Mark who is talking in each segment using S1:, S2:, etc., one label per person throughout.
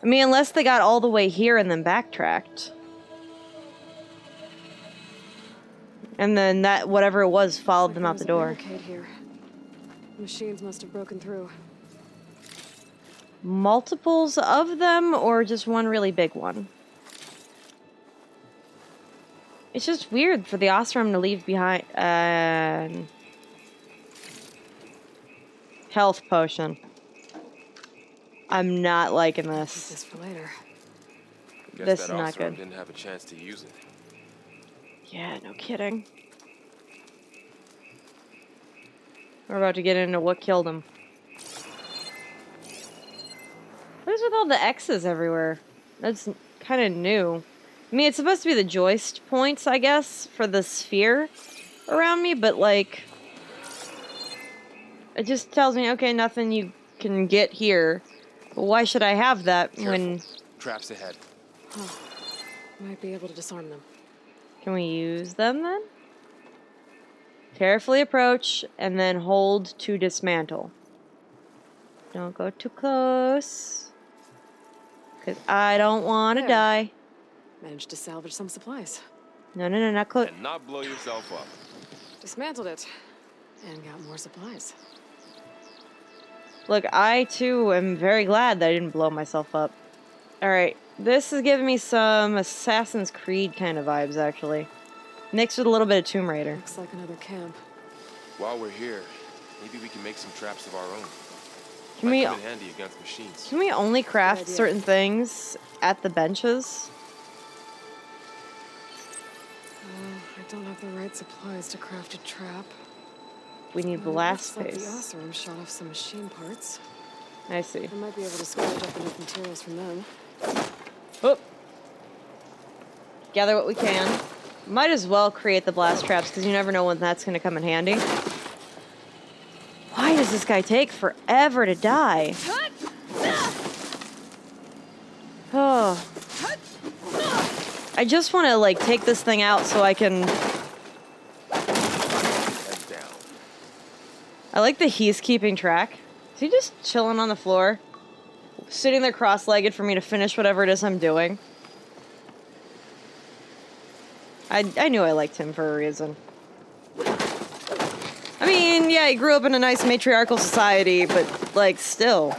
S1: I mean, unless they got all the way here and then backtracked. And then that, whatever it was, followed them out the door.
S2: Barricade here. Machines must have broken through.
S1: Multiples of them, or just one really big one? It's just weird for the Ostrom to leave behind. Health potion. I'm not liking
S2: Keep
S1: this.
S2: this for later.
S3: Guess
S1: This
S3: that
S1: is not
S3: Ostrom
S1: good.
S3: didn't have a chance to use it.
S1: Yeah, no kidding. We're about to get into what killed him. What is with all the X's everywhere? That's kind of new. I mean, it's supposed to be the joist points, I guess, for the sphere around me, but like... It just tells me, okay, nothing you can get here. But why should I have that when...
S3: Traps ahead.
S2: Huh. Might be able to disarm them.
S1: Can we use them then? Carefully approach and then hold to dismantle. Don't go too close. Because I don't want to
S2: There.
S1: die.
S2: Managed to salvage some supplies.
S1: No, no, no, not close.
S3: And not blow yourself up.
S2: Dismantled it. And got more supplies.
S1: Look, I too am very glad that I didn't blow myself up. Alright, this is giving me some Assassin's Creed kind of vibes, actually. Mixed with a little bit of Tomb Raider.
S2: Looks like another camp.
S3: While we're here, maybe we can make some traps of our own.
S1: Can we,
S3: come in handy against machines.
S1: can we only craft
S2: idea.
S1: certain things at the benches?
S2: I don't have the right supplies to craft a trap.
S1: We need
S2: It
S1: blast
S2: looks like the
S1: space.
S2: Osram shot off some machine parts.
S1: I see.
S2: I might be able to scavenge up enough materials from them.
S1: Oh. Gather what we can. Might as well create the blast traps because you never know when that's going to come in handy. Why does this guy take forever to die? Oh. I just want to like take this thing out so I can...
S3: Head down.
S1: I like that he's keeping track. Is he just chilling on the floor? Sitting there cross-legged for me to finish whatever it is I'm doing? I knew I liked him for a reason. I mean, yeah, he grew up in a nice matriarchal society, but, like, still.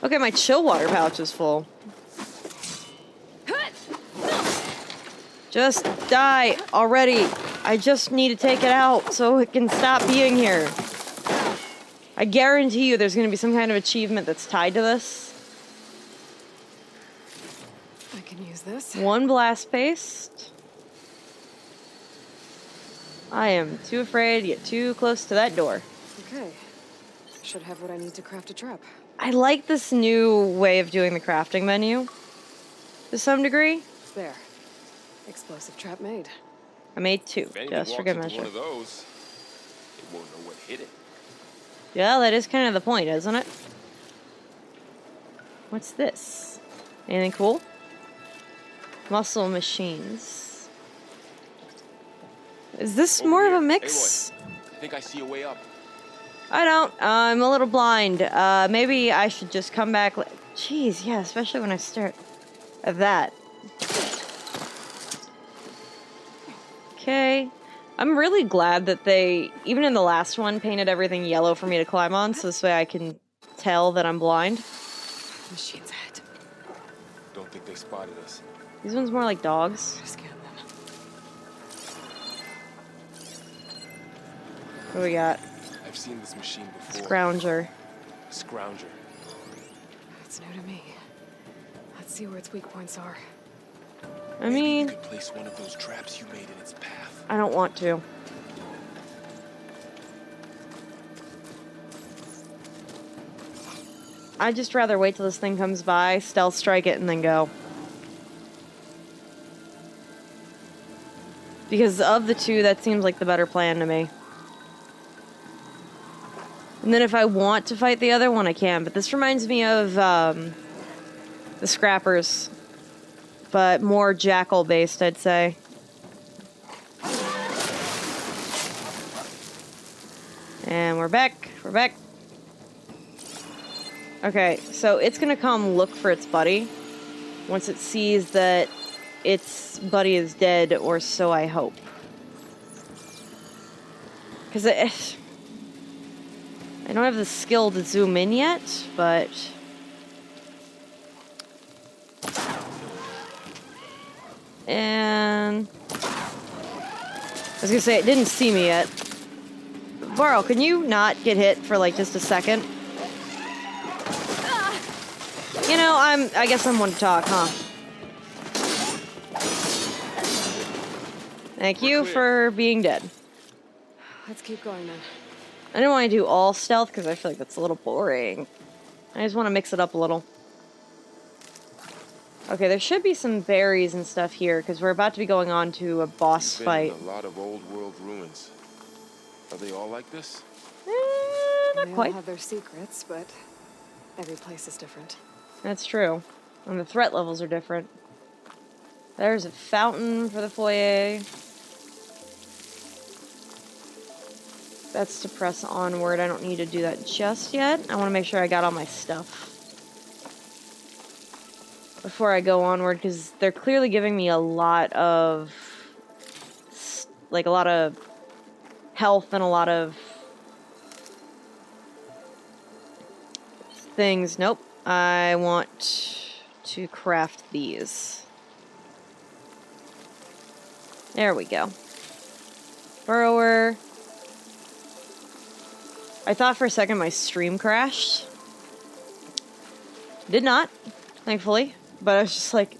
S1: Okay, my chill water pouch is full. Just die already. I just need to take it out so it can stop being here. I guarantee you there's going to be some kind of achievement that's tied to this.
S2: I can use this.
S1: One blast paste. I am too afraid to get too close to that door.
S2: Okay. Should have what I need to craft a trap.
S1: I like this new way of doing the crafting menu. To some degree.
S2: There. Explosive trap made.
S1: I made two,
S3: If anything
S1: just for
S3: walks
S1: good
S3: into
S1: measure.
S3: one of those, it won't know what hit it.
S1: Yeah, that is kind of the point, isn't it? What's this? Anything cool? Muscle machines. Is this
S3: Over
S1: more of
S3: here.
S1: a mix?
S3: Aloy, I think I see a way up.
S1: I don't. I'm a little blind. Maybe I should just come back. Jeez, yeah, especially when I start at that. Okay. I'm really glad that they, even in the last one, painted everything yellow for me to climb on, so this way I can tell that I'm blind.
S2: Machines ahead.
S3: Don't think they spotted us.
S1: These ones more like dogs.
S2: Scan them.
S1: What do we got?
S3: I've seen this machine before.
S1: Scrounger.
S3: Scrounger.
S2: That's new to me. Let's see where its weak points are.
S1: I
S3: Maybe
S1: mean,
S3: you could place one of those traps you made in its path.
S1: I don't want to. I'd just rather wait till this thing comes by, stealth strike it, and then go. Because of the two, that seems like the better plan to me. And then if I want to fight the other one, I can. But this reminds me of the Scrappers. But more jackal-based, I'd say. And we're back. We're back. Okay, so it's gonna come look for its buddy once it sees that its buddy is dead, or so I hope. Because I don't have the skill to zoom in yet, but... And... I was gonna say, it didn't see me yet. Varl, can you not get hit for, like, just a second? You know, I guess I'm one to talk, huh? Thank you for being dead.
S2: Let's keep going then.
S1: I didn't want to do all stealth because I feel like that's a little boring. I just want to mix it up a little. Okay, there should be some berries and stuff here because we're about to be going on to a boss fight.
S3: A lot of old world ruins. Are they all like this?
S1: Not
S2: They
S1: quite.
S2: all have their secrets, but every place is different.
S1: That's true. And the threat levels are different. There's a fountain for the foyer. That's to press onward. I don't need to do that just yet. I want to make sure I got all my stuff before I go onward, because they're clearly giving me a lot of, like, a lot of health and a lot of things. Nope. I want to craft these. There we go. Burrower. I thought for a second my stream crashed. Did not, thankfully. But I was just like,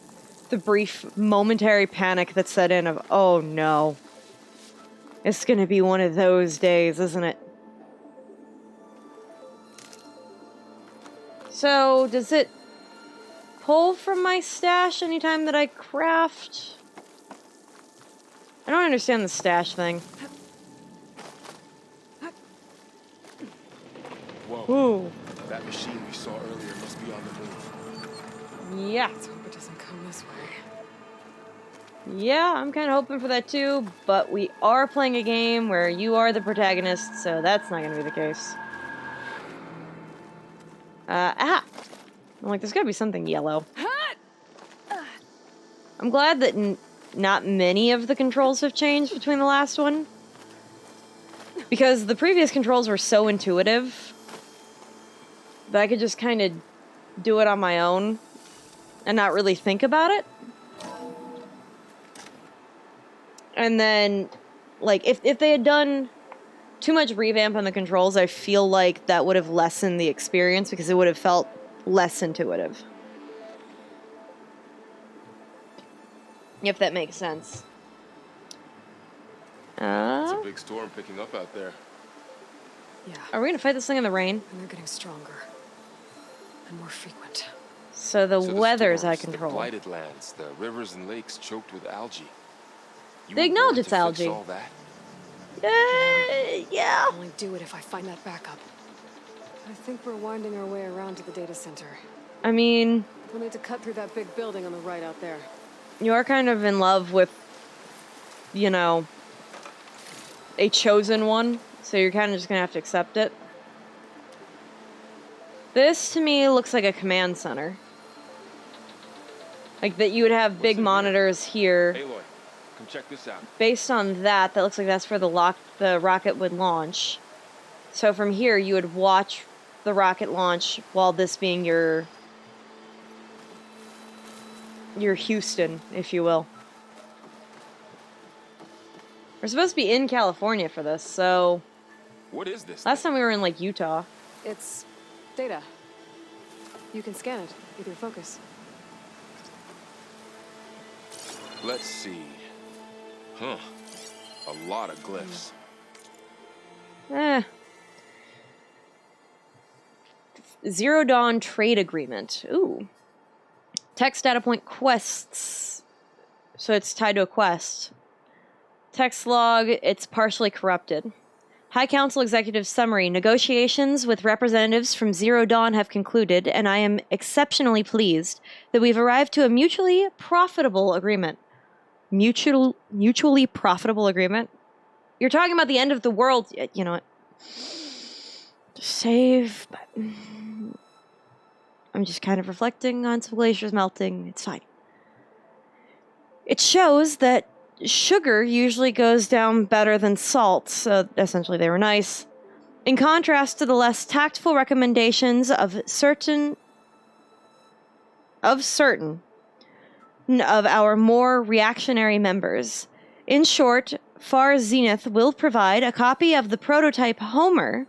S1: the brief momentary panic that set in of, oh no. It's gonna be one of those days, isn't it? So, does it pull from my stash anytime that I craft? I don't understand the stash thing.
S3: Whoa.
S1: Ooh.
S3: That machine we saw earlier must be on the move.
S1: Yeah.
S2: Let's hope it doesn't come this way.
S1: Yeah, I'm kind of hoping for that too, but we are playing a game where you are the protagonist, so that's not going to be the case. I'm like, there's got to be something yellow. I'm glad that not many of the controls have changed between the last one. Because the previous controls were so intuitive that I could just kind of do it on my own and not really think about it. And then, like, if they had done too much revamp on the controls, I feel like that would have lessened the experience because it would have felt less intuitive. If that makes sense.
S3: It's a big storm picking up out there.
S2: Yeah,
S1: Are we gonna fight this thing in the rain?
S2: and they're getting stronger and more frequent.
S1: So the
S3: So
S1: weather's
S3: storms,
S1: out of control.
S3: The blighted lands, the rivers and lakes choked with algae. You
S1: They
S3: were
S1: acknowledge
S3: willing
S1: it's
S3: to fix
S1: algae.
S3: all that?
S1: Yeah.
S2: I'll only do it if I find that backup. I think we're winding our way around to the data center.
S1: I mean,
S2: We'll need to cut through that big building on the right out there.
S1: you are kind of in love with, you know, a chosen one, so you're kind of just gonna have to accept it. This, to me, looks like a command center. Like, that you would have big
S3: in here?
S1: monitors here.
S3: Aloy, come check this out.
S1: Based on that, that looks like that's where the rocket would launch. So from here, you would watch the rocket launch while this being your Houston, if you will. We're supposed to be in California for this, so
S3: What is this?
S1: last time we were in, like, Utah.
S2: It's data. You can scan it with your focus.
S3: Let's see. Huh. A lot of glyphs.
S1: Zero Dawn Trade Agreement. Ooh. Text data point quests. So it's tied to a quest. Text log, it's partially corrupted. High Council Executive Summary. Negotiations with representatives from Zero Dawn have concluded, and I am exceptionally pleased that we've arrived to a mutually profitable agreement. Mutually profitable agreement? You're talking about the end of the world. You know what? Save. I'm just kind of reflecting on some glaciers melting. It's fine. It shows that sugar usually goes down better than salt, so essentially they were nice. In contrast to the less tactful recommendations of certain of our more reactionary members. In short, Far Zenith will provide a copy of the prototype Homer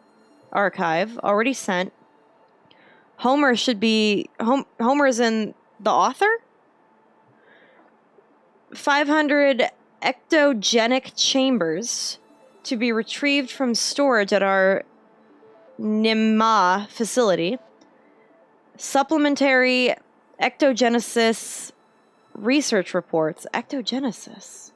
S1: archive already sent. Homer should be... Homer's in the author? 500 ectogenic chambers to be retrieved from storage at our Nimma facility. Supplementary ectogenesis research reports. Ectogenesis?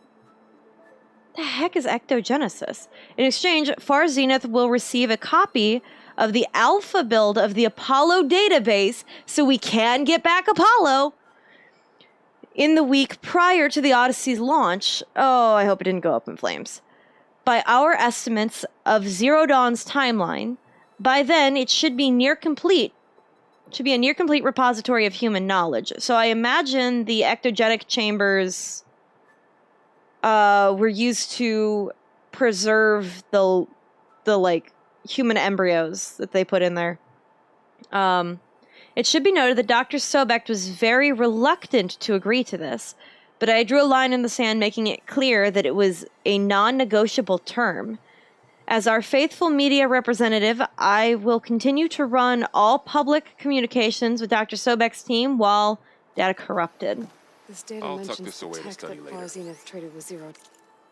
S1: The heck is ectogenesis? In exchange, Far Zenith will receive a copy of the alpha build of the Apollo database so we can get back Apollo in the week prior to the Odyssey's launch. Oh, I hope it didn't go up in flames. By our estimates of Zero Dawn's timeline, by then it should be near complete. It should be a near complete repository of human knowledge. So I imagine the ectogenic chambers were used to preserve the like human embryos that they put in there. It should be noted that Dr. Sobek was very reluctant to agree to this, but I drew a line in the sand making it clear that it was a non-negotiable term. As our faithful media representative, I will continue to run all public communications with Dr. Sobek's team while data corrupted.
S2: This data
S3: I'll tuck
S2: mentions
S3: this
S2: the
S3: away to
S2: tech
S3: study
S2: that
S3: later.
S2: Far Zenith traded with Zero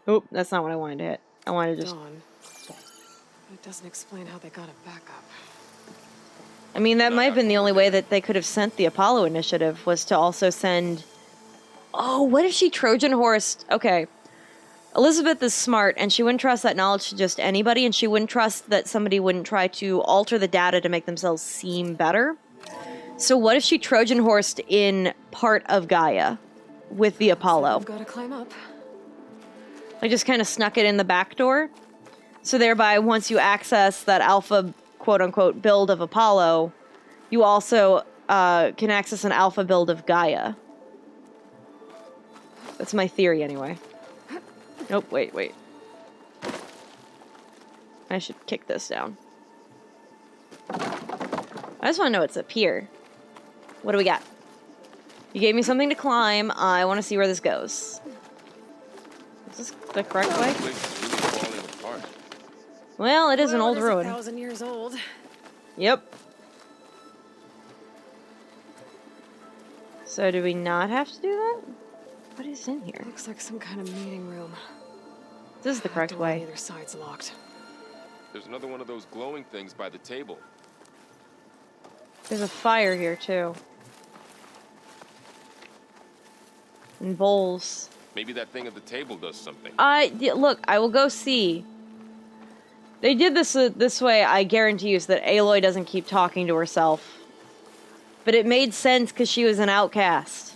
S1: Oh, that's not what I wanted to hit. I wanted to just...
S2: Dawn. It doesn't explain how they got it back up.
S1: I mean, that might have been the only way that they could have sent the Apollo initiative, was to also send... Oh, what if she Trojan horsed... Okay. Elizabeth is smart, and she wouldn't trust that knowledge to just anybody, and she wouldn't trust that somebody wouldn't try to alter the data to make themselves seem better. So what if she Trojan horsed in part of Gaia with the Apollo?
S2: I've got to climb up.
S1: Like, just kind of snuck it in the back door. So thereby, once you access that alpha, quote-unquote, build of Apollo, you also can access an alpha build of Gaia. That's my theory, anyway. Nope, wait. I should kick this down. I just want to know what's up here. What do we got? You gave me something to climb. I want to see where this goes. Is this the correct way?
S3: This place is really falling apart.
S1: Well, it is an old
S2: It is
S1: ruin.
S2: 1,000 years old.
S1: Yep. So do we not have to do that? What is in here?
S2: Looks like some kind of meeting room.
S1: This is the correct
S2: Door on
S1: way.
S2: either side's locked.
S3: There's another one of those glowing things by the table.
S1: There's a fire here, too. And bowls.
S3: Maybe that thing at the table does something.
S1: Look, I will go see. They did this this way, I guarantee you, so that Aloy doesn't keep talking to herself. But it made sense because she was an outcast.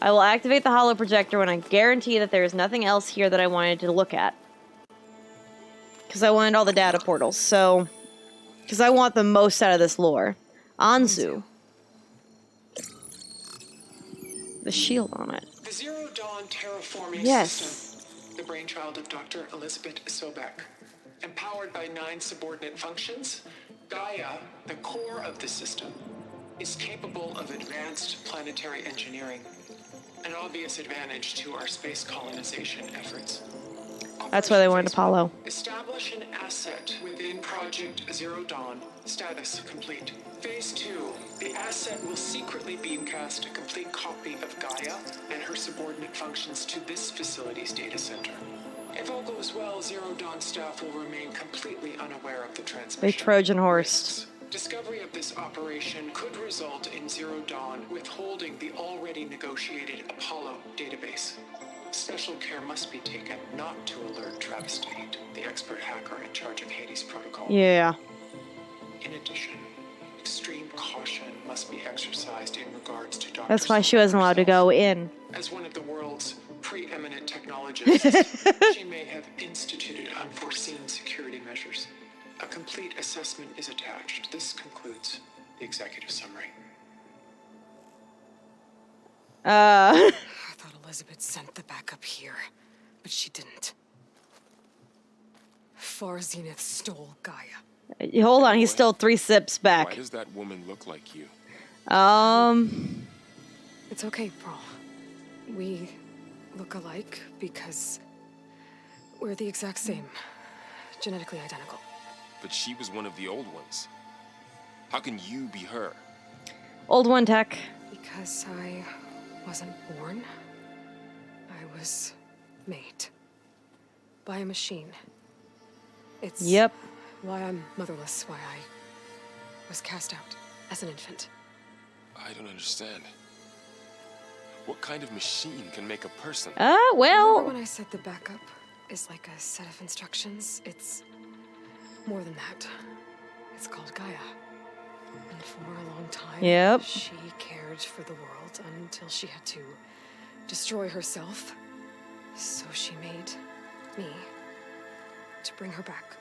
S1: I will activate the holo projector when I guarantee that there is nothing else here that I wanted to look at. Because I wanted all the data portals, so... Because I want the most out of this lore. Anzu. The shield on it.
S4: The Zero Dawn terraforming
S1: Yes.
S4: system, the brainchild of Dr. Elizabeth Sobek. Empowered by 9 subordinate functions, Gaia, the core of the system, is capable of advanced planetary engineering, an obvious advantage to our space colonization efforts.
S1: That's why they wanted Apollo.
S4: Establish an asset within Project Zero Dawn. Status complete. Phase 2. The asset will secretly beamcast a complete copy of Gaia and her subordinate functions to this facility's data center. If all goes well, Zero Dawn staff will remain completely unaware of the transmission.
S1: They Trojan horsed.
S4: risks. Discovery of this operation could result in Zero Dawn withholding the already negotiated Apollo database. Special care must be taken not to alert Travis Tate, the expert hacker in charge of Hades Protocol.
S1: Yeah.
S4: In addition, extreme caution must be exercised in regards to Dr.
S1: That's why she wasn't allowed to go in.
S4: As one of the world's preeminent technologists, she may have instituted unforeseen security measures. A complete assessment is attached. This concludes the executive summary.
S2: I thought Elizabeth sent the backup here, but she didn't. Far Zenith stole Gaia.
S1: Hold on, he's still 3 sips
S3: Why
S1: back.
S3: does that woman look like you?
S2: It's okay, Varl. We look alike because we're the exact same. Genetically identical.
S3: But she was one of the old ones. How can you be her?
S1: Old one tech.
S2: Because I wasn't born. I was made. By a machine. It's
S1: Yep.
S2: why I'm motherless, why I was cast out as an infant.
S3: I don't understand. What kind of machine can make a person?
S2: Remember
S1: Well.
S2: when I said the backup is like a set of instructions? It's more than that. It's called Gaia. And for a long time,
S1: Yep.
S2: she cared for the world until she had to destroy herself. So she made me to bring her back.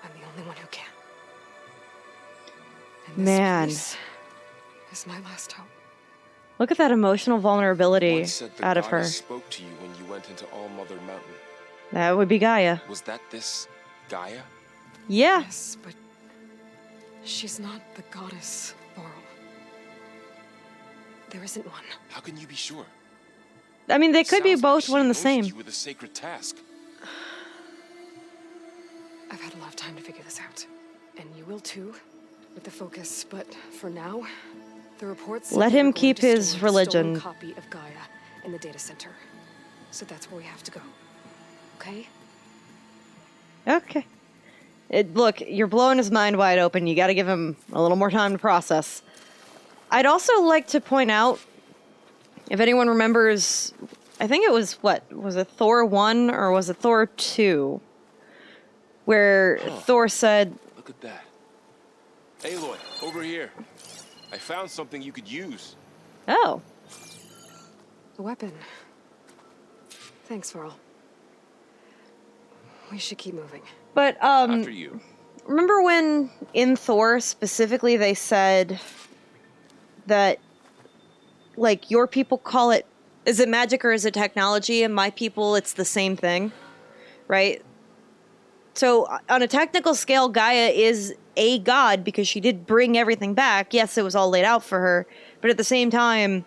S2: I'm the only one who can. And this
S1: Man.
S2: place is my last hope.
S1: Look at that emotional vulnerability
S3: Once said the
S1: out of her.
S3: goddess spoke to you when you went into All Mother Mountain.
S1: That would be Gaia.
S3: Was that this Gaia?
S1: Yeah.
S2: Yes, but she's not the goddess, Varl. There isn't one.
S3: How can you be sure?
S1: I mean, they could be
S3: Sounds like
S1: both
S3: she
S1: one and the
S3: entrusted
S1: same.
S3: You with a sacred task.
S2: I've had a lot of time to figure this out. And you will too, with the focus. But for now, the reports say
S1: Let
S2: that
S1: him
S2: we're going
S1: keep
S2: to
S1: his
S2: store a stolen
S1: religion.
S2: copy of Gaia in the data center. So that's where we have to go. Okay?
S1: Okay. Look, you're blowing his mind wide open. You gotta give him a little more time to process. I'd also like to point out, if anyone remembers, I think it was, was it Thor 1 or was it Thor 2? Where Thor said,
S3: Look at that. Aloy, over here. I found something you could use.
S1: oh,
S2: A weapon. Thanks, Varl. We should keep moving.
S1: but,
S3: After you.
S1: remember when in Thor specifically they said that, like, your people call it, is it magic or is it technology? And my people, it's the same thing, right? So on a technical scale, Gaia is a god because she did bring everything back. Yes, it was all laid out for her, but at the same time,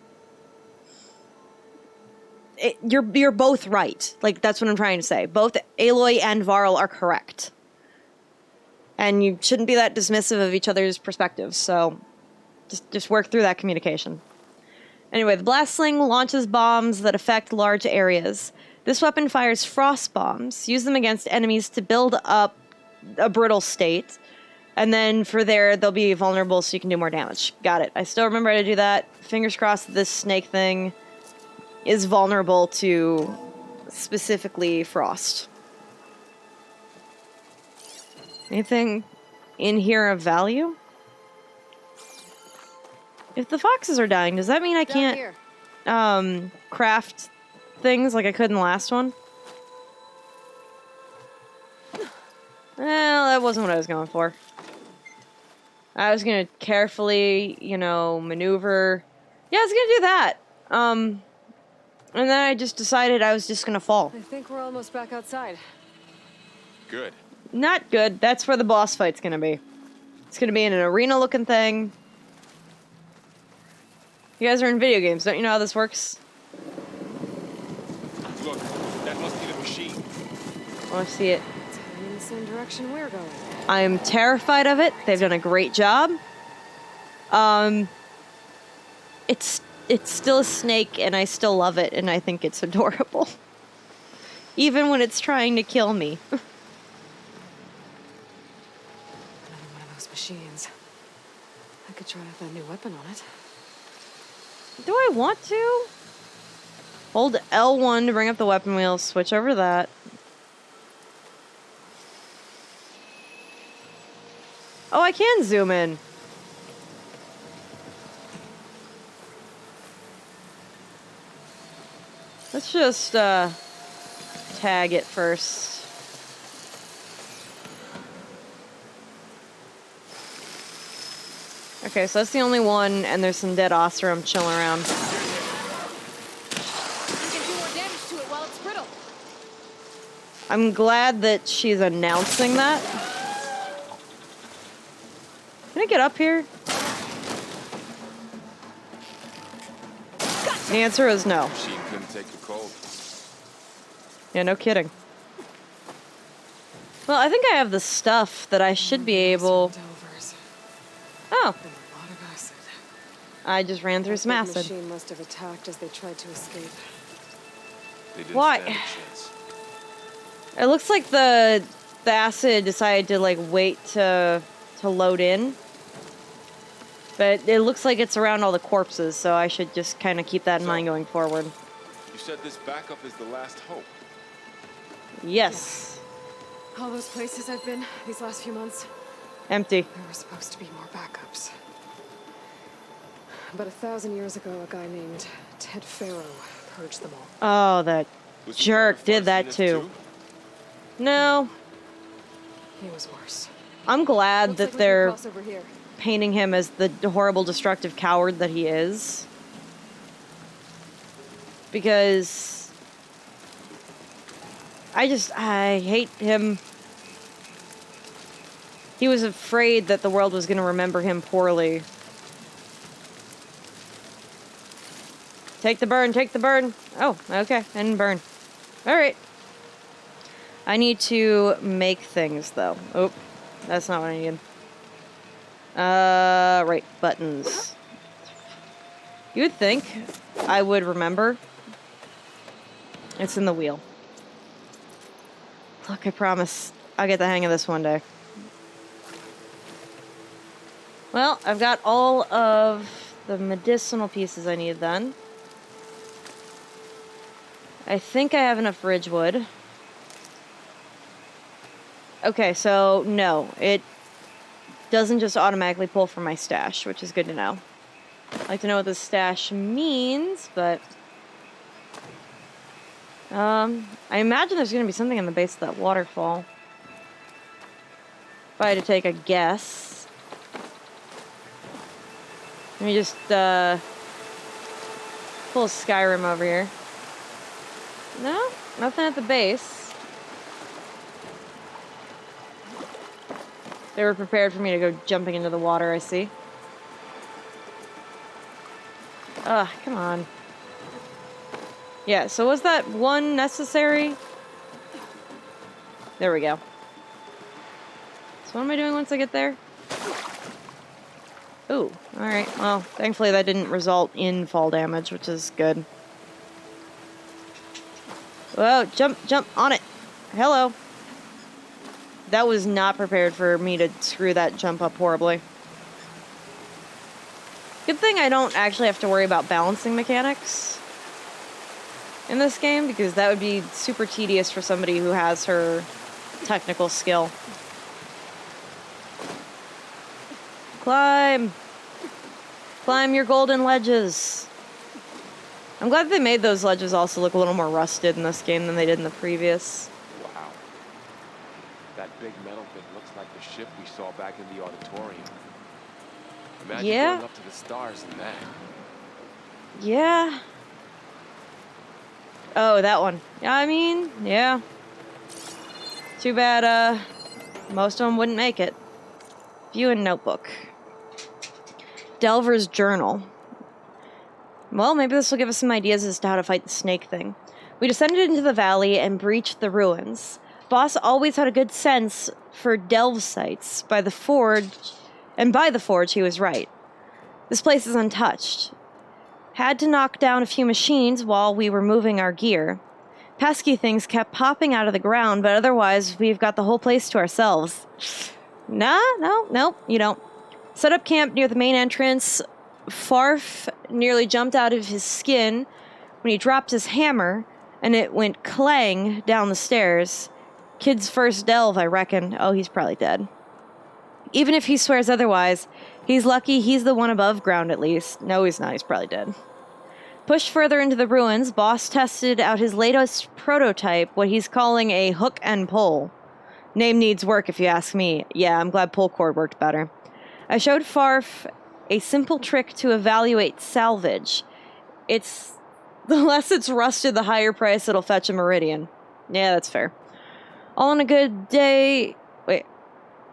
S1: you're both right. Like, that's what I'm trying to say. Both Aloy and Varl are correct. And you shouldn't be that dismissive of each other's perspectives, so just work through that communication. Anyway, the blast sling launches bombs that affect large areas. This weapon fires frost bombs. Use them against enemies to build up a brittle state. And then for there, they'll be vulnerable so you can do more damage. Got it. I still remember how to do that. Fingers crossed that this snake thing is vulnerable to specifically frost. Anything in here of value? If the foxes are dying, does that mean I
S2: Down
S1: can't
S2: here.
S1: craft things like I could in the last one? Well, that wasn't what I was going for. I was gonna carefully, maneuver. Yeah, I was gonna do that. And then I just decided I was just gonna fall.
S2: I think we're almost back outside.
S3: Good.
S1: Not good. That's where the boss fight's gonna be. It's gonna be in an arena-looking thing. You guys are in video games, don't you know how this works?
S3: Look, that must be the machine.
S1: I want to see it.
S2: It's heading in the same direction we're going.
S1: I am terrified of it. They've done a great job. It's still a snake, and I still love it, and I think it's adorable. Even when it's trying to kill me.
S2: Another one of those machines. I could try out that new weapon on it.
S1: Do I want to? Hold L1 to bring up the weapon wheel. Switch over to that. Oh, I can zoom in. Let's just, tag it first. Okay, so that's the only one, and there's some dead Oseram chilling around. I'm glad that she's announcing that. Can I get up here? The answer is no.
S3: Machine couldn't take the cold.
S1: Yeah, no kidding. Well, I think I have the stuff that I should be able...
S2: Delvers.
S1: Oh,
S2: And a lot of acid.
S1: I just ran through some
S2: That big
S1: acid.
S2: machine must have attacked as they tried to escape.
S3: They didn't
S1: Why?
S3: stand a chance.
S1: It looks like the acid decided to like wait to load in. But it looks like it's around all the corpses, so I should just kind of keep that in mind going forward.
S3: You said this backup is the last hope.
S1: Yes.
S2: All those places I've been these last few months,
S1: Empty.
S2: there were supposed to be more backups. But 1,000 years ago, a guy named Ted Farrow purged them all.
S1: Oh, that
S3: Was he
S1: jerk
S3: part of
S1: did that
S3: Marcinus
S1: too. No,
S2: He was worse.
S1: I'm glad
S2: Looks
S1: that
S2: like we can
S1: they're
S2: cross over here.
S1: painting him as the horrible, destructive coward that he is. Because I hate him. He was afraid that the world was going to remember him poorly. Take the burn, take the burn. Oh, okay, I didn't burn. Alright. I need to make things, though. Oh, that's not what I need. Right, buttons. You would think I would remember. It's in the wheel. Look, I promise I'll get the hang of this one day. Well, I've got all of the medicinal pieces I need then. I think I have enough ridgewood. Okay, so no, it doesn't just automatically pull from my stash, which is good to know. I'd like to know what this stash means, but I imagine there's going to be something in the base of that waterfall. If I had to take a guess. Let me just pull Skyrim over here. No, nothing at the base. They were prepared for me to go jumping into the water, I see. Ugh, come on. Yeah, so was that one necessary? There we go. So what am I doing once I get there? Ooh, alright. Well, thankfully that didn't result in fall damage, which is good. Whoa, jump on it. Hello. That was not prepared for me to screw that jump up horribly. Good thing I don't actually have to worry about balancing mechanics in this game, because that would be super tedious for somebody who has her technical skill. Climb! Climb your golden ledges! I'm glad they made those ledges also look a little more rusted in this game than they did in the previous.
S3: Wow. That big metal thing looks like the ship we saw back in the auditorium. Imagine
S1: Yeah.
S3: going up to the stars in that.
S1: Yeah. Oh, that one. Yeah, I mean, yeah. Too bad, most of them wouldn't make it. View and notebook. Delver's journal. Well, maybe this will give us some ideas as to how to fight the snake thing. We descended into the valley and breached the ruins. Boss always had a good sense for delve sites. By the forge he was right. This place is untouched. Had to knock down a few machines while we were moving our gear. Pesky things kept popping out of the ground, but otherwise we've got the whole place to ourselves. No, you don't. Set up camp near the main entrance. Farf nearly jumped out of his skin when he dropped his hammer, and it went clang down the stairs. Kid's first delve, I reckon. Oh, he's probably dead. Even if he swears otherwise, he's lucky he's the one above ground at least. No, he's not. He's probably dead. Pushed further into the ruins, Boss tested out his latest prototype, what he's calling a hook and pull. Name needs work, if you ask me. Yeah, I'm glad pull cord worked better. I showed Farf a simple trick to evaluate salvage. The less it's rusted, the higher price it'll fetch a meridian. Yeah, that's fair. All in a good day. Wait.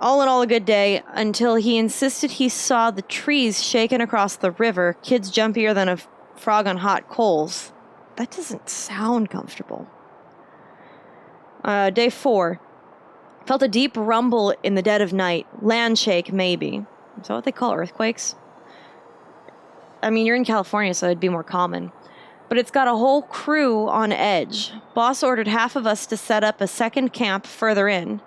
S1: All in all, a good day until he insisted he saw the trees shaking across the river, kids jumpier than a frog on hot coals. That doesn't sound comfortable. Day 4. Felt a deep rumble in the dead of night. Land shake, maybe. Is that what they call earthquakes? I mean, you're in California, so it'd be more common. But it's got a whole crew on edge. Boss ordered half of us to set up a second camp further in.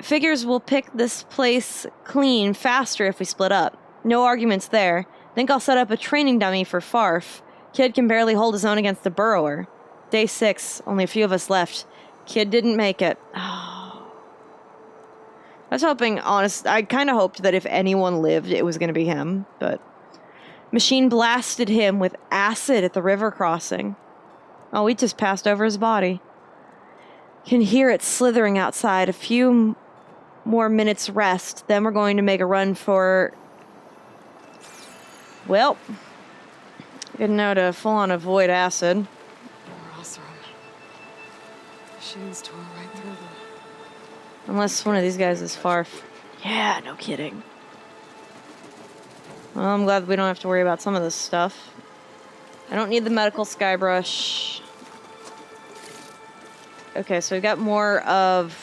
S1: Figures we'll pick this place clean faster if we split up. No arguments there. Think I'll set up a training dummy for Farf. Kid can barely hold his own against the burrower. Day 6, only a few of us left. Kid didn't make it. Oh. I was hoping, I kind of hoped that if anyone lived, it was going to be him, but... Machine blasted him with acid at the river crossing. Oh, we just passed over his body. Can hear it slithering outside. A few more minutes rest, then we're going to make a run for... Well, good know to full-on avoid acid.
S2: Poor Osram. Machines tore right through them.
S1: Unless one of these guys is Farf. Yeah, no kidding. Well, I'm glad we don't have to worry about some of this stuff. I don't need the medical skybrush. Okay, so we've got more of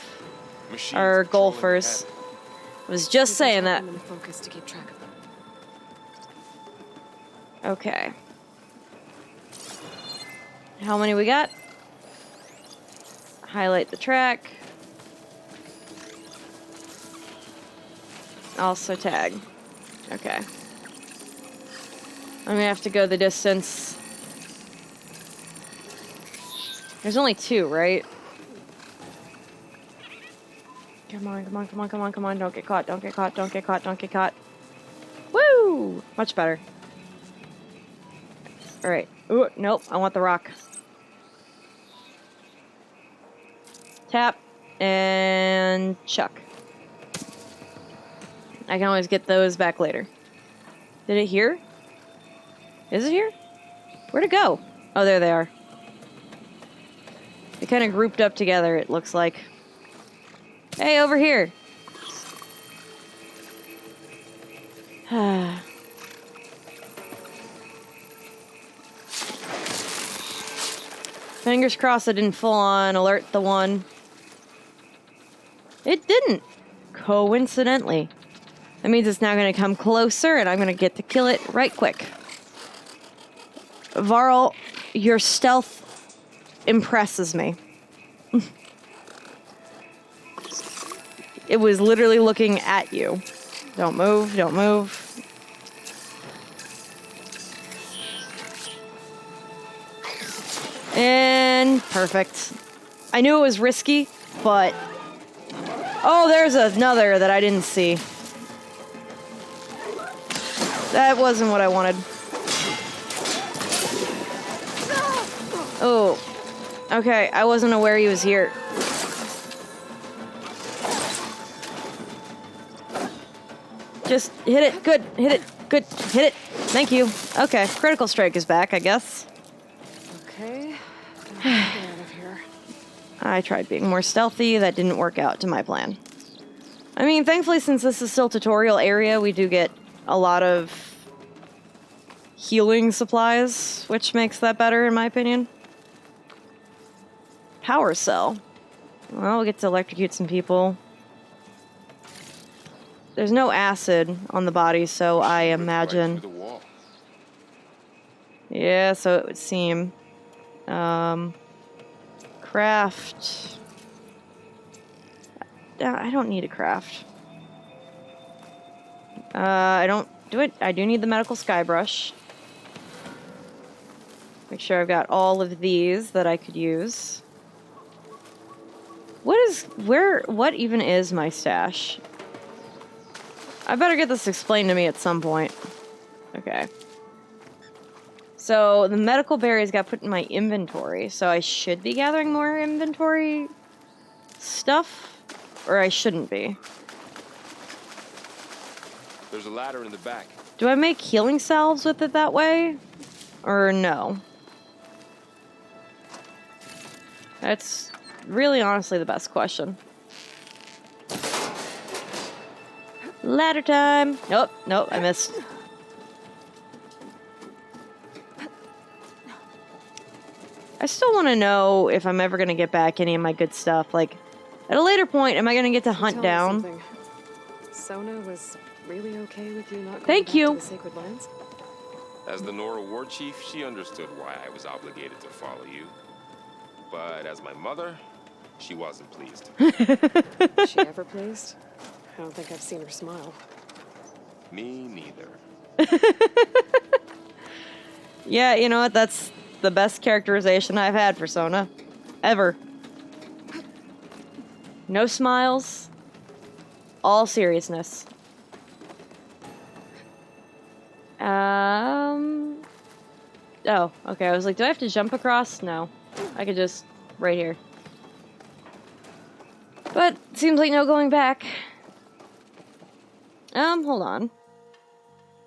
S3: Machines
S1: our
S3: patrolling
S1: golfers.
S3: ahead.
S1: I was just
S2: We can
S1: saying
S2: keep
S1: that.
S2: them in focus to keep track of them.
S1: Okay. How many we got? Highlight the track. Also tag. Okay. I'm gonna have to go the distance. There's only 2, right? Come on, come on, come on, come on, come on. Don't get caught, don't get caught, don't get caught, don't get caught. Woo! Much better. Alright. Ooh, nope. I want the rock. Tap. And chuck. I can always get those back later. Did it here? Is it here? Where'd it go? Oh, there they are. They kind of grouped up together, it looks like. Hey, over here. Fingers crossed I didn't full on alert the one. It didn't. Coincidentally. That means it's now going to come closer and I'm going to get to kill it right quick. Varl, your stealth impresses me. It was literally looking at you. Don't move, don't move. And perfect. I knew it was risky, but... Oh, there's another that I didn't see. That wasn't what I wanted. Oh. Okay, I wasn't aware he was here. Just hit it. Good. Hit it. Good. Hit it. Thank you. Okay, critical strike is back, I guess.
S2: Okay. Get out of here.
S1: I tried being more stealthy. That didn't work out to my plan. I mean, thankfully, since this is still tutorial area, we do get a lot of healing supplies, which makes that better, in my opinion. Power cell. Well, we'll get to electrocute some people. There's no acid on the body, so I imagine...
S3: Right through the wall.
S1: Yeah, so it would seem. Craft. I don't need a craft. I don't do it. I do need the medical skybrush. Make sure I've got all of these that I could use. What even is my stash? I better get this explained to me at some point. Okay. So, the medical berries got put in my inventory, so I should be gathering more inventory stuff? Or I shouldn't be.
S3: There's a ladder in the back.
S1: Do I make healing salves with it that way? Or no? That's really honestly the best question. Ladder time. Nope, nope, I missed. I still want to know if I'm ever going to get back any of my good stuff. Like, at a later point, am I going to get to hunt
S2: Tell me
S1: down?
S2: something. Sona was really okay with you not going
S1: Thank
S2: back
S1: you.
S2: to the Sacred Lands?
S3: As the Nora war chief, she understood why I was obligated to follow you. But as my mother, she wasn't pleased.
S2: Is she ever pleased? I don't think I've seen her smile.
S3: Me neither.
S1: Yeah, you know what? That's the best characterization I've had for Sona. Ever. No smiles. All seriousness. Oh, okay. I was like, do I have to jump across? No. I could just... right here. But, seems like no going back. Hold on.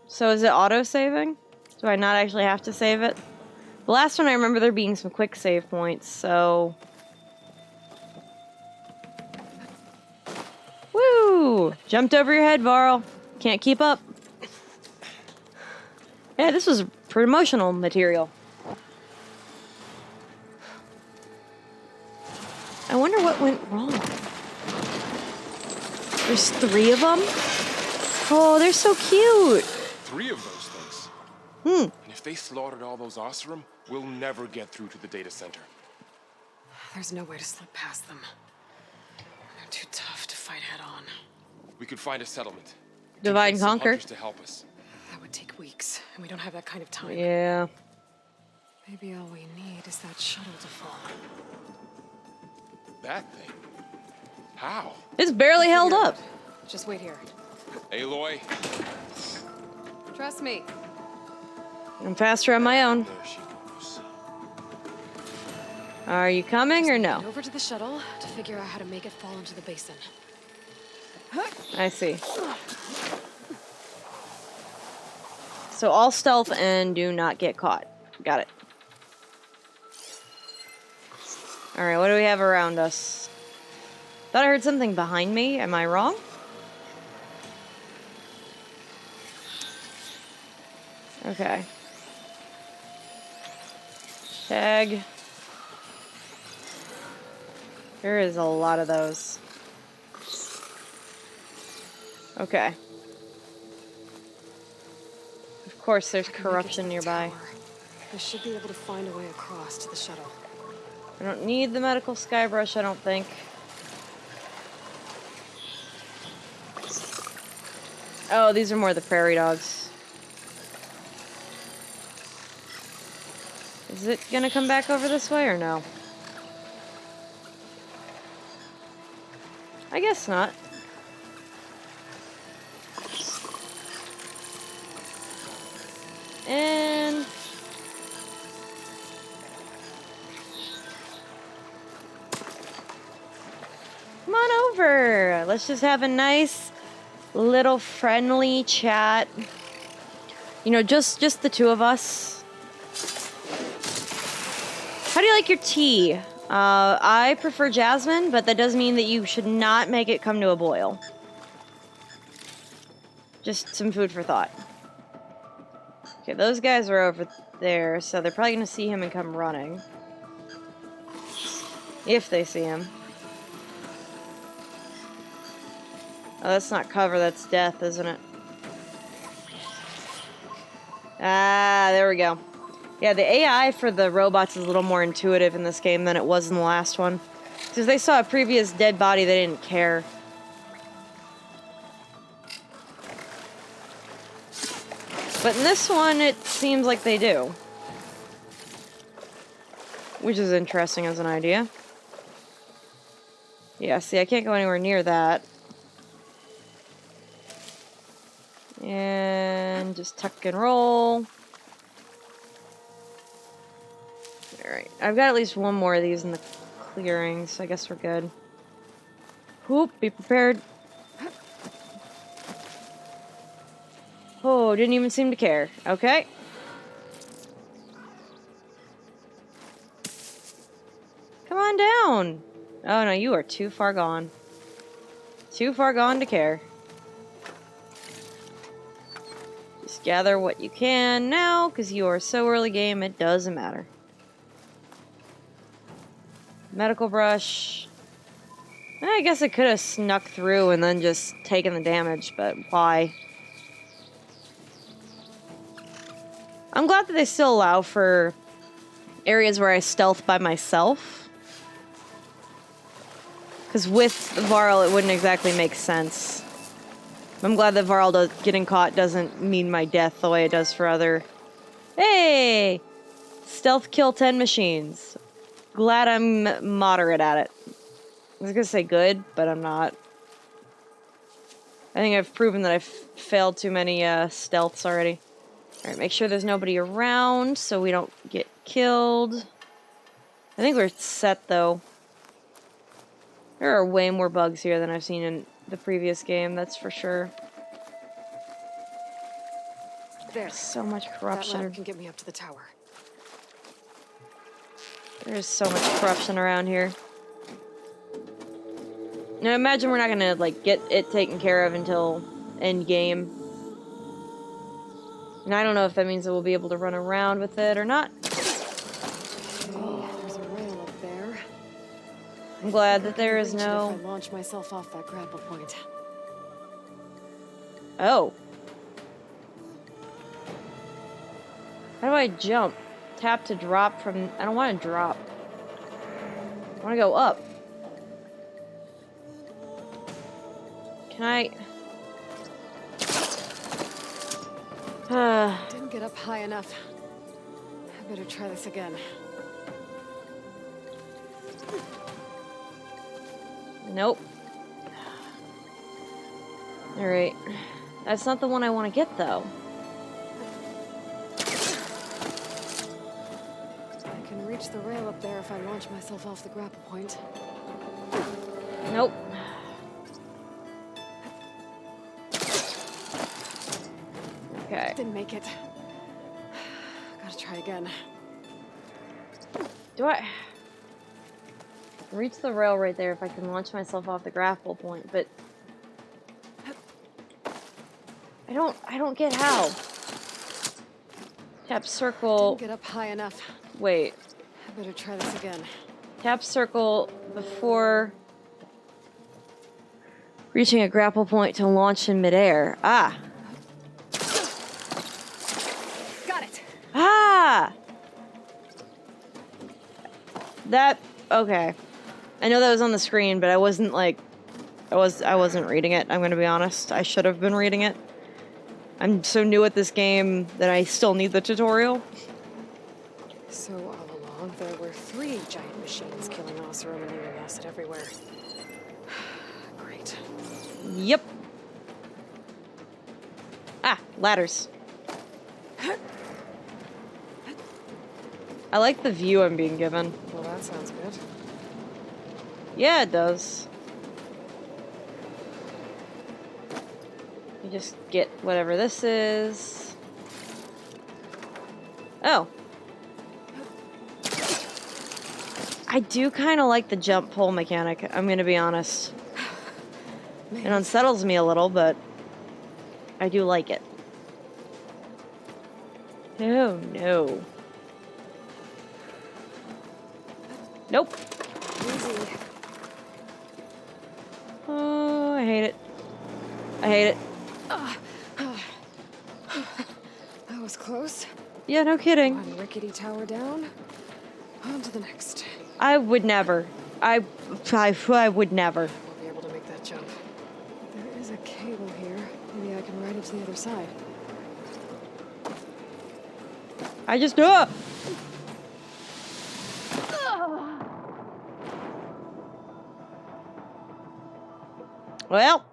S1: So is it auto-saving? Do I not actually have to save it? The last one I remember there being some quick save points, so... Woo! Jumped over your head, Varl. Can't keep up. Yeah, this was promotional material. I wonder what went wrong. There's 3 of them? Oh, they're so cute.
S3: 3 of those things. And if they slaughtered all those Oseram, we'll never get through to the data center.
S2: There's no way to slip past them. They're too tough to fight head on.
S3: We could find a settlement.
S1: Divide and
S3: Get some
S1: conquer.
S3: hunters to help us.
S2: That would take weeks, and we don't have that kind of time.
S1: Yeah.
S2: Maybe all we need is that shuttle to fall.
S3: That thing? How?
S1: It's barely held
S2: Figure it
S1: up.
S2: out. Just wait here.
S3: Aloy?
S2: Trust me.
S1: I'm faster on my own.
S3: There she goes.
S1: Are you coming or
S2: Head
S1: no?
S2: over to the shuttle to figure out how to make it fall into the basin.
S1: I see. So all stealth and do not get caught. Got it. Alright, what do we have around us? Thought I heard something behind me. Am I wrong? Okay. Tag. There is a lot of those. Okay. Of course, there's corruption nearby.
S2: I should be able to find a way across to the shuttle.
S1: I don't need the medical skybrush, I don't think. Oh, these are more the prairie dogs. Is it gonna come back over this way or no? I guess not. And... come on over. Let's just have a nice little friendly chat. You know, just the 2 of us. How do you like your tea? I prefer jasmine, but that does mean that you should not make it come to a boil. Just some food for thought. Okay, those guys are over there, so they're probably going to see him and come running. If they see him. Oh, that's not cover, that's death, isn't it? Ah, there we go. Yeah, the AI for the robots is a little more intuitive in this game than it was in the last one. Because they saw a previous dead body, they didn't care. But in this one, it seems like they do. Which is interesting as an idea. Yeah, see, I can't go anywhere near that. And just tuck and roll. Alright, I've got at least one more of these in the clearing, so I guess we're good. Whoop, be prepared. Oh, didn't even seem to care. Okay. Come on down. Oh no, you are too far gone. Too far gone to care. Just gather what you can now, because you are so early game, it doesn't matter. Medical brush. I guess it could have snuck through and then just taken the damage, but why? I'm glad that they still allow for areas where I stealth by myself. Because with Varl, it wouldn't exactly make sense. I'm glad that Varl getting caught doesn't mean my death the way it does for other... Hey! Stealth kill 10 machines. Glad I'm moderate at it. I was gonna say good, but I'm not. I think I've proven that I've failed too many stealths already. Alright, make sure there's nobody around so we don't get killed. I think we're set, though. There are way more bugs here than I've seen in the previous game, that's for sure.
S2: There.
S1: So much
S2: That
S1: corruption.
S2: ladder can get me up to the tower.
S1: There's so much corruption around here. Now, imagine we're not gonna, like, get it taken care of until end game. And I don't know if that means that we'll be able to run around with it or not.
S2: Oh, there's a rail up there.
S1: I'm glad that
S2: I
S1: there
S2: can
S1: is
S2: reach it
S1: no...
S2: If I launch myself off that grapple point.
S1: Oh. How do I jump? Tap to drop from... I don't want to drop. I want to go up. Can I...
S2: Didn't get up high enough. I better try this again.
S1: Nope. Alright. That's not the one I want to get, though.
S2: I can reach the rail up there if I launch myself off the grapple point.
S1: Nope. Okay.
S2: Didn't make it. Gotta try again.
S1: Do I... reach the rail right there if I can launch myself off the grapple point, but... I don't get how. Tap circle...
S2: Didn't get up high enough.
S1: Wait.
S2: I better try this again.
S1: Tap circle before... reaching a grapple point to launch in midair. Ah!
S2: Got it!
S1: Ah! That... okay. I know that was on the screen, but I wasn't, like... I wasn't reading it, I'm gonna be honest. I should have been reading it. I'm so new at this game that I still need the tutorial.
S2: So all along, there were 3 giant machines killing Osram and leaving acid everywhere. Great.
S1: Yep. Ah, ladders. I like the view I'm being given.
S2: Well, that sounds good.
S1: Yeah, it does. You just get whatever this is. Oh. I do kind of like the jump pull mechanic, I'm gonna be honest. It unsettles me a little, but I do like it. Oh, no. Nope.
S2: Easy.
S1: Oh, I hate it. I hate it.
S2: That was close.
S1: Yeah, no kidding.
S2: One rickety tower down. On to the next.
S1: I would never. I would never.
S2: Won't be able to make that jump. There is a cable here. Maybe I can ride it to the other side.
S1: I just... Well,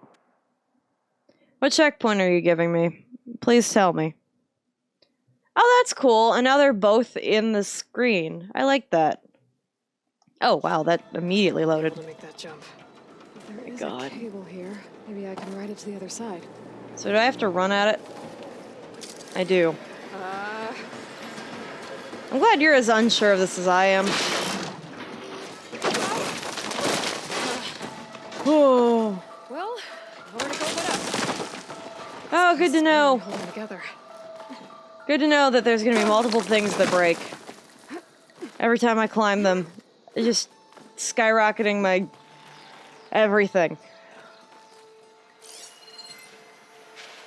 S1: what checkpoint are you giving me? Please tell me. Oh, that's cool. And now they're both in the screen. I like that. Oh, wow, that immediately loaded.
S2: Able to make that jump. There is
S1: God.
S2: a cable here. Maybe I can ride it to the other side.
S1: So do I have to run at it? I do. I'm glad you're as unsure of this as I am. Oh.
S2: Well, nowhere to go but up.
S1: Oh, good to know.
S2: Hold them together.
S1: Good to know that there's gonna be multiple things that break. Every time I climb them. It's just skyrocketing my everything.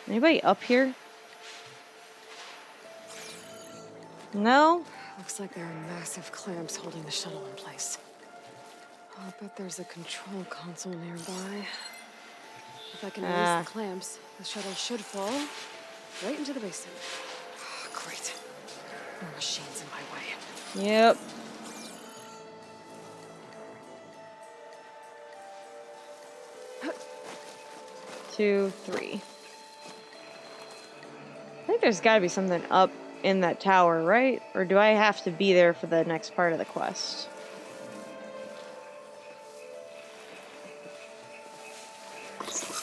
S1: Anybody up here? No?
S2: Looks like there are massive clamps holding the shuttle in place. I'll bet there's a control console nearby. If I can release the clamps, the shuttle should fall right into the basin. Oh, great. More machines in my way.
S1: Yep. Two, three. I think there's gotta be something up in that tower, right? Or do I have to be there for the next part of the quest?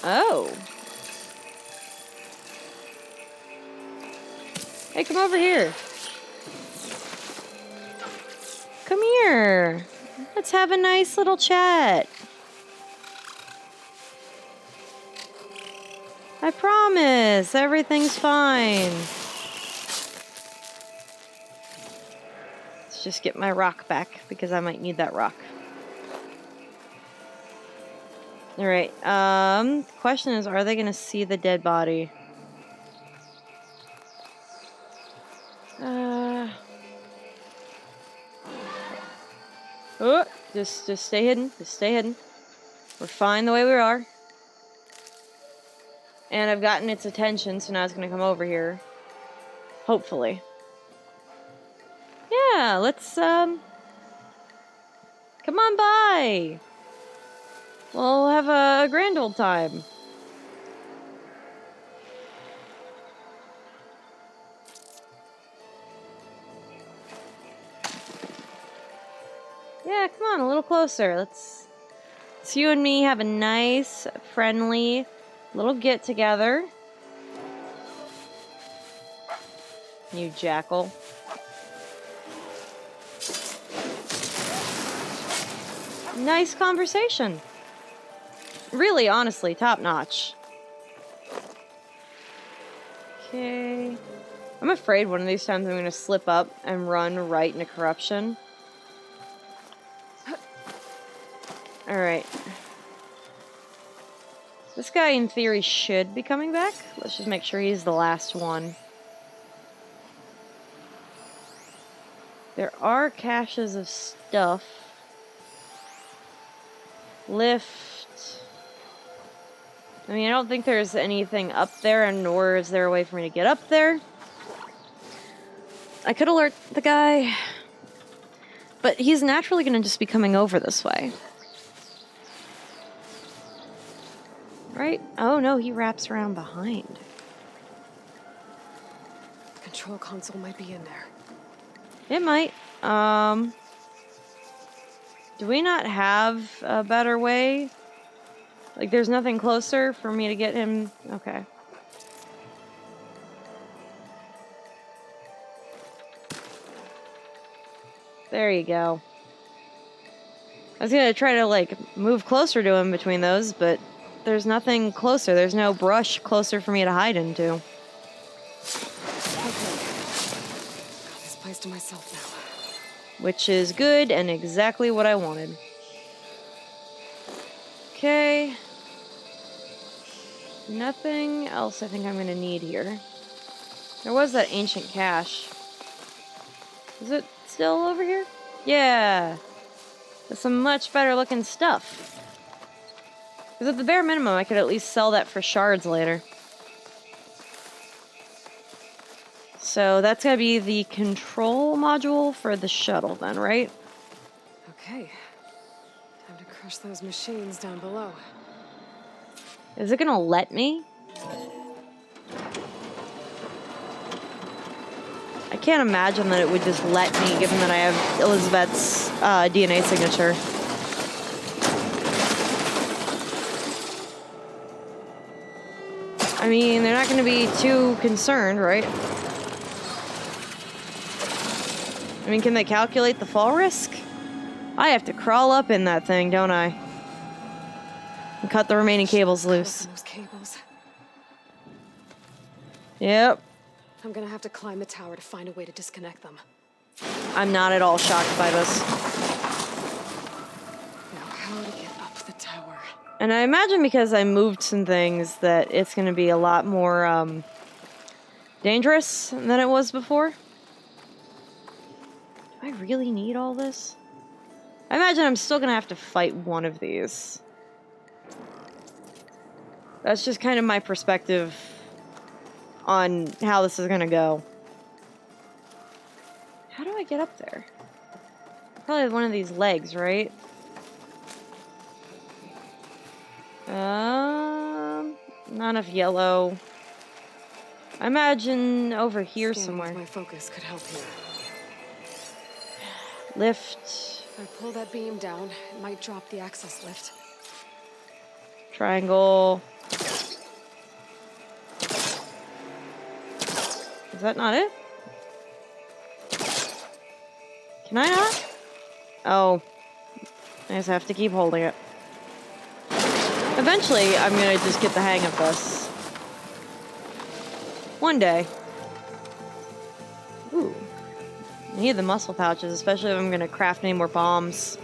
S1: Oh. Hey, come over here. Come here. Let's have a nice little chat. I promise, everything's fine. Let's just get my rock back, because I might need that rock. Alright, the question is, are they gonna see the dead body? Oh, just stay hidden, just stay hidden. We're fine the way we are. And I've gotten its attention, so now it's gonna come over here. Hopefully. Yeah, let's, come on by! We'll have a grand old time. Yeah, come on, a little closer. Let's you and me have a nice, friendly little get together. You jackal. Nice conversation. Really, honestly, top notch. Okay. I'm afraid one of these times I'm going to slip up and run right into corruption. Alright. This guy, in theory, should be coming back. Let's just make sure he's the last one. There are caches of stuff. Lift. I mean, I don't think there's anything up there, and nor is there a way for me to get up there. I could alert the guy, but he's naturally going to just be coming over this way. Right? Oh no, he wraps around behind.
S2: Control console might be in there.
S1: It might. Do we not have a better way? Like, there's nothing closer for me to get him? Okay. There you go. I was gonna try to, like, move closer to him between those, but there's nothing closer. There's no brush closer for me to hide into.
S2: Okay. Got this place to myself now.
S1: Which is good and exactly what I wanted. Okay. Nothing else I think I'm gonna need here. There was that ancient cache. Is it still over here? Yeah. There's some much better looking stuff. Because at the bare minimum, I could at least sell that for shards later. So that's gotta be the control module for the shuttle then, right?
S2: Okay. Time to crush those machines down below.
S1: Is it gonna let me? I can't imagine that it would just let me, given that I have Elizabeth's DNA signature. I mean, they're not gonna be too concerned, right? I mean, can they calculate the fall risk? I have to crawl up in that thing, don't I? And cut the remaining cables loose.
S2: Those cables.
S1: Yep.
S2: I'm gonna have to climb the tower to find a way to disconnect them.
S1: I'm not at all shocked by this.
S2: Now, how to get up the tower?
S1: And I imagine because I moved some things that it's going to be a lot more dangerous than it was before. Do I really need all this? I imagine I'm still going to have to fight one of these. That's just kind of my perspective on how this is going to go. How do I get up there? Probably one of these legs, right? Not enough yellow. I imagine over here
S2: Scanning with
S1: somewhere.
S2: my focus could help here.
S1: Lift.
S2: If I pull that beam down, it might drop the access lift.
S1: Triangle. Is that not it? Can I not? Oh. I just have to keep holding it. Eventually, I'm gonna just get the hang of this. One day. Ooh. I need the muscle pouches, especially if I'm gonna craft any more bombs.